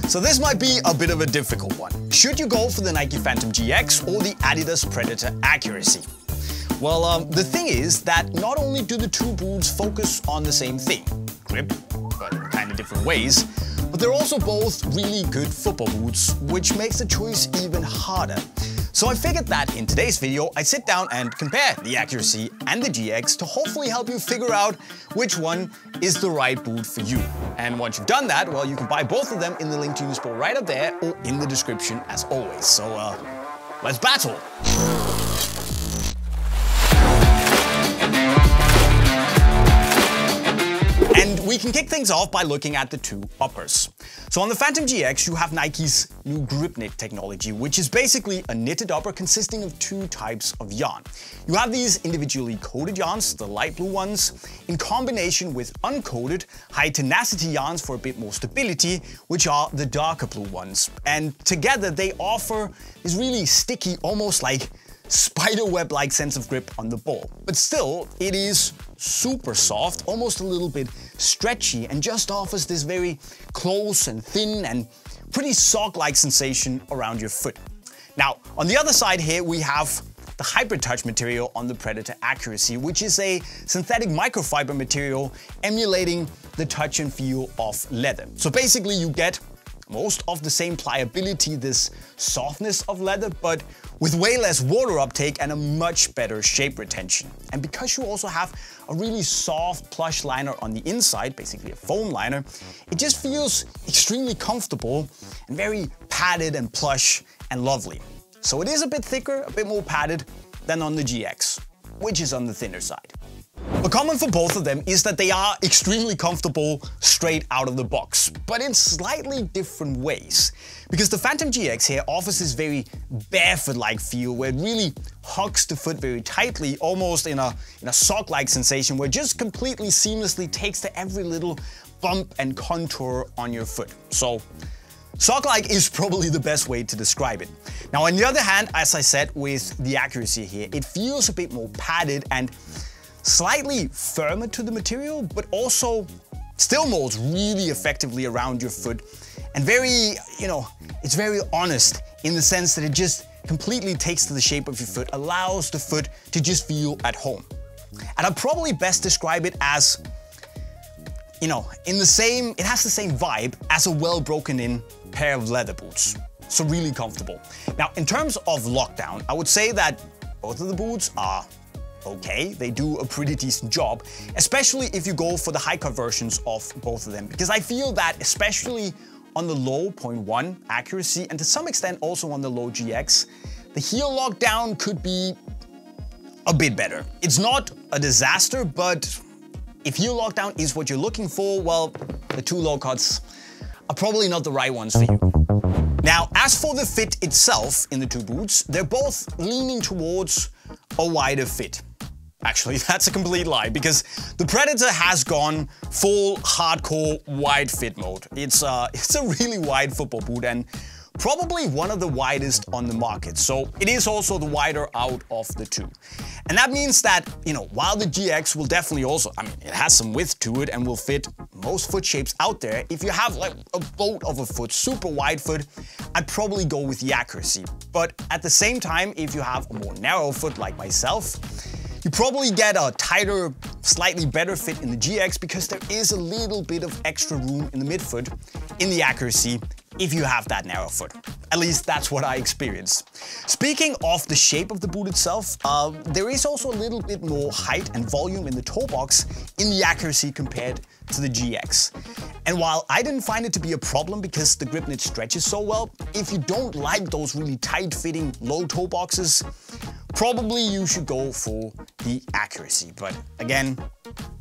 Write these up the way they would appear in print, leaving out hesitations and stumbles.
So this might be a bit of a difficult one. Should you go for the Nike Phantom GX or the Adidas Predator Accuracy? Well, the thing is that not only do the two boots focus on the same thing, grip, but in kind of different ways, but they're also both really good football boots, which makes the choice even harder. So I figured that in today's video, I'd sit down and compare the Accuracy and the GX to hopefully help you figure out which one is the right boot for you. And once you've done that, well, you can buy both of them in the link to Unisport right up there or in the description as always. So let's battle! And we can kick things off by looking at the two uppers. So on the Phantom GX, you have Nike's new grip knit technology, which is basically a knitted upper consisting of two types of yarn. You have these individually coated yarns, the light blue ones, in combination with uncoated, high tenacity yarns for a bit more stability, which are the darker blue ones. And together they offer this really sticky, almost like spiderweb-like sense of grip on the ball. But still, it is super soft, almost a little bit stretchy, and just offers this very close and thin and pretty sock-like sensation around your foot. Now, on the other side here, we have the hybrid touch material on the Predator Accuracy, which is a synthetic microfiber material emulating the touch and feel of leather. So basically you get most of the same pliability, this softness of leather, but with way less water uptake and a much better shape retention. And because you also have a really soft plush liner on the inside, basically a foam liner, it just feels extremely comfortable and very padded and plush and lovely. So it is a bit thicker, a bit more padded than on the GX, which is on the thinner side. But common for both of them is that they are extremely comfortable straight out of the box, but in slightly different ways. Because the Phantom GX here offers this very barefoot-like feel where it really hugs the foot very tightly, almost in a sock-like sensation where it just completely seamlessly takes to every little bump and contour on your foot. So sock-like is probably the best way to describe it. Now on the other hand, as I said with the Accuracy here, it feels a bit more padded and slightly firmer to the material, but also still molds really effectively around your foot and very, it's very honest in the sense that it just completely takes to the shape of your foot, allows the foot to just feel at home. And I'd probably best describe it as, it has the same vibe as a well broken in pair of leather boots. So really comfortable. Now, in terms of lockdown, I would say that both of the boots are okay, they do a pretty decent job, especially if you go for the high cut versions of both of them, because I feel that especially on the low 0.1 Accuracy and to some extent also on the low GX, the heel lockdown could be a bit better. It's not a disaster, but if heel lockdown is what you're looking for, well, the two low cuts are probably not the right ones for you. Now, as for the fit itself in the two boots, they're both leaning towards a wider fit. Actually, that's a complete lie, because the Predator has gone full hardcore wide fit mode. It's a really wide football boot and probably one of the widest on the market. So it is also the wider out of the two. And that means that, while the GX will definitely also, it has some width to it and will fit most foot shapes out there. If you have like a boat of a foot, super wide foot, I'd probably go with the Accuracy. But at the same time, if you have a more narrow foot like myself, you probably get a tighter, slightly better fit in the GX because there is a little bit of extra room in the midfoot in the Accuracy if you have that narrow foot. At least that's what I experienced. Speaking of the shape of the boot itself, there is also a little bit more height and volume in the toe box in the Accuracy compared to the GX. And while I didn't find it to be a problem because the grip knit stretches so well, if you don't like those really tight-fitting low toe boxes, probably you should go for the Accuracy. But again,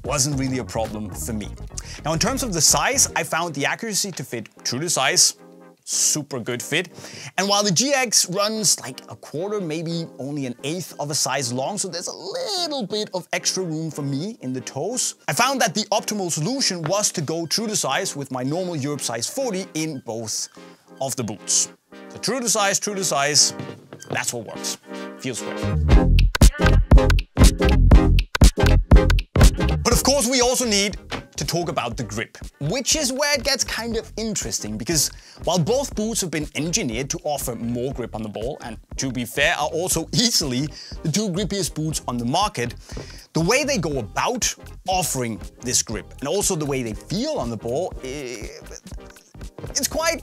wasn't really a problem for me. Now in terms of the size, I found the Accuracy to fit true to size, super good fit. And while the GX runs like a quarter, maybe only an eighth of a size long, so there's a little bit of extra room for me in the toes, I found that the optimal solution was to go true to size with my normal Europe size 40 in both of the boots. So true to size, that's what works. Feels great. But of course we also need to talk about the grip, which is where it gets kind of interesting, because while both boots have been engineered to offer more grip on the ball, and to be fair are also easily the two grippiest boots on the market, the way they go about offering this grip and also the way they feel on the ball, it's quite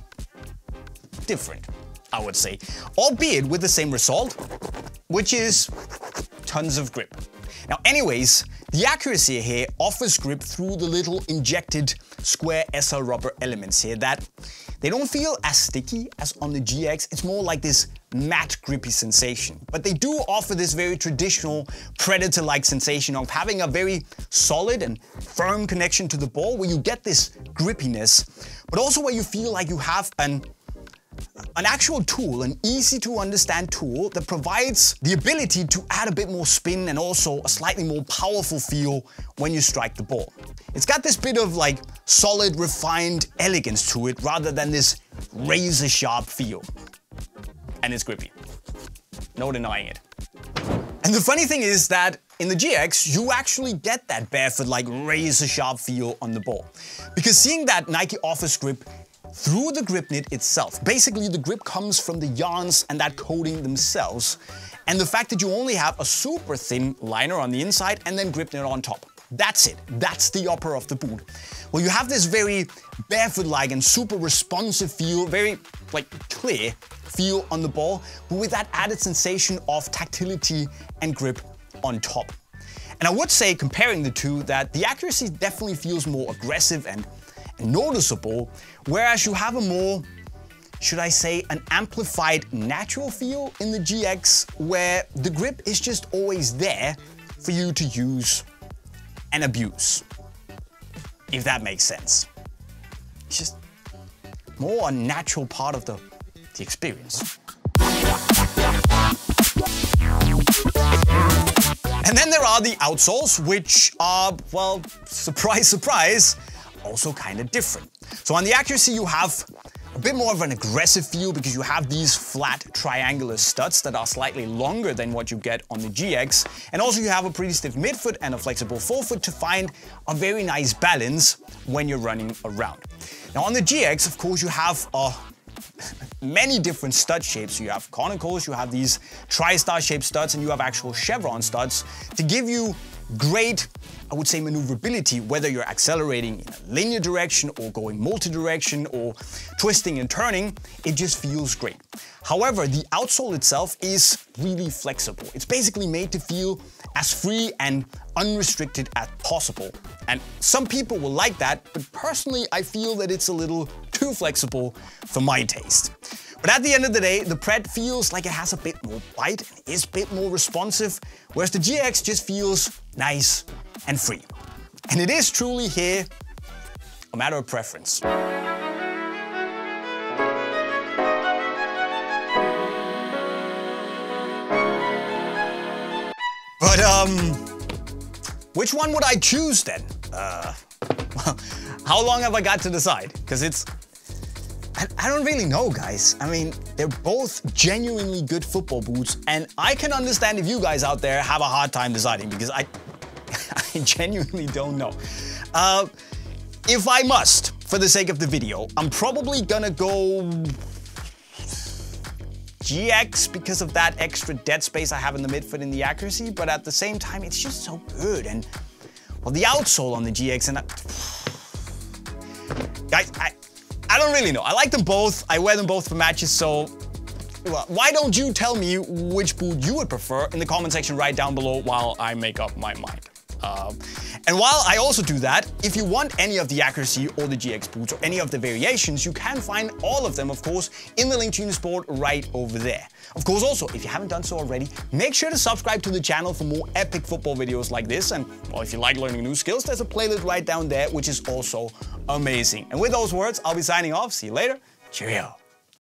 different, I would say, albeit with the same result, which is tons of grip. Now anyways, the accuracy here offers grip through the little injected square SL rubber elements here that they don't feel as sticky as on the GX. It's more like this matte grippy sensation. But they do offer this very traditional Predator-like sensation of having a very solid and firm connection to the ball where you get this grippiness, but also where you feel like you have an actual tool, an easy to understand tool that provides the ability to add a bit more spin and also a slightly more powerful feel when you strike the ball. It's got this bit of like solid, refined elegance to it rather than this razor sharp feel. And it's grippy. No denying it. And the funny thing is that in the GX, you actually get that barefoot like razor sharp feel on the ball. Because seeing that Nike offers grip through the grip knit itself. Basically, the grip comes from the yarns and that coating themselves, and the fact that you only have a super thin liner on the inside and then grip knit on top. That's it. That's the upper of the boot. Well, you have this very barefoot-like and super responsive feel, very like clear feel on the ball, but with that added sensation of tactility and grip on top. And I would say, comparing the two, that the accuracy definitely feels more aggressive and noticeable, whereas you have a more, should I say, an amplified natural feel in the GX, where the grip is just always there for you to use and abuse, if that makes sense. It's just more a natural part of the experience. And then there are the outsoles, which are, well, surprise, surprise, also kind of different. So on the accuracy, you have a bit more of an aggressive feel because you have these flat triangular studs that are slightly longer than what you get on the GX. And also you have a pretty stiff midfoot and a flexible forefoot to find a very nice balance when you're running around. Now on the GX, of course, you have many different stud shapes. You have conicals, you have these tri-star shaped studs, and you have actual chevron studs to give you great, I would say, maneuverability, whether you're accelerating in a linear direction or going multi-direction or twisting and turning. It just feels great. However, the outsole itself is really flexible. It's basically made to feel as free and unrestricted as possible. And some people will like that, but personally I feel that it's a little too flexible for my taste. But at the end of the day, the Pred feels like it has a bit more bite, is a bit more responsive, whereas the GX just feels nice and free. And it is truly here a matter of preference. But which one would I choose then? Well, how long have I got to decide? Because I don't really know, guys. I mean, they're both genuinely good football boots, and I can understand if you guys out there have a hard time deciding, because I genuinely don't know. If I must, for the sake of the video, I'm probably gonna go GX because of that extra dead space I have in the midfoot and the accuracy, but at the same time, it's just so good. And well, the outsole on the GX, and guys, I don't really know. I like them both. I wear them both for matches, so well, why don't you tell me which boot you would prefer in the comment section right down below while I make up my mind. And while I also do that, if you want any of the accuracy or the GX boots or any of the variations, you can find all of them, of course, in the link to Unisport right over there. Of course, also, if you haven't done so already, make sure to subscribe to the channel for more epic football videos like this. And well, if you like learning new skills, there's a playlist right down there, which is also amazing. And with those words, I'll be signing off. See you later. Cheerio.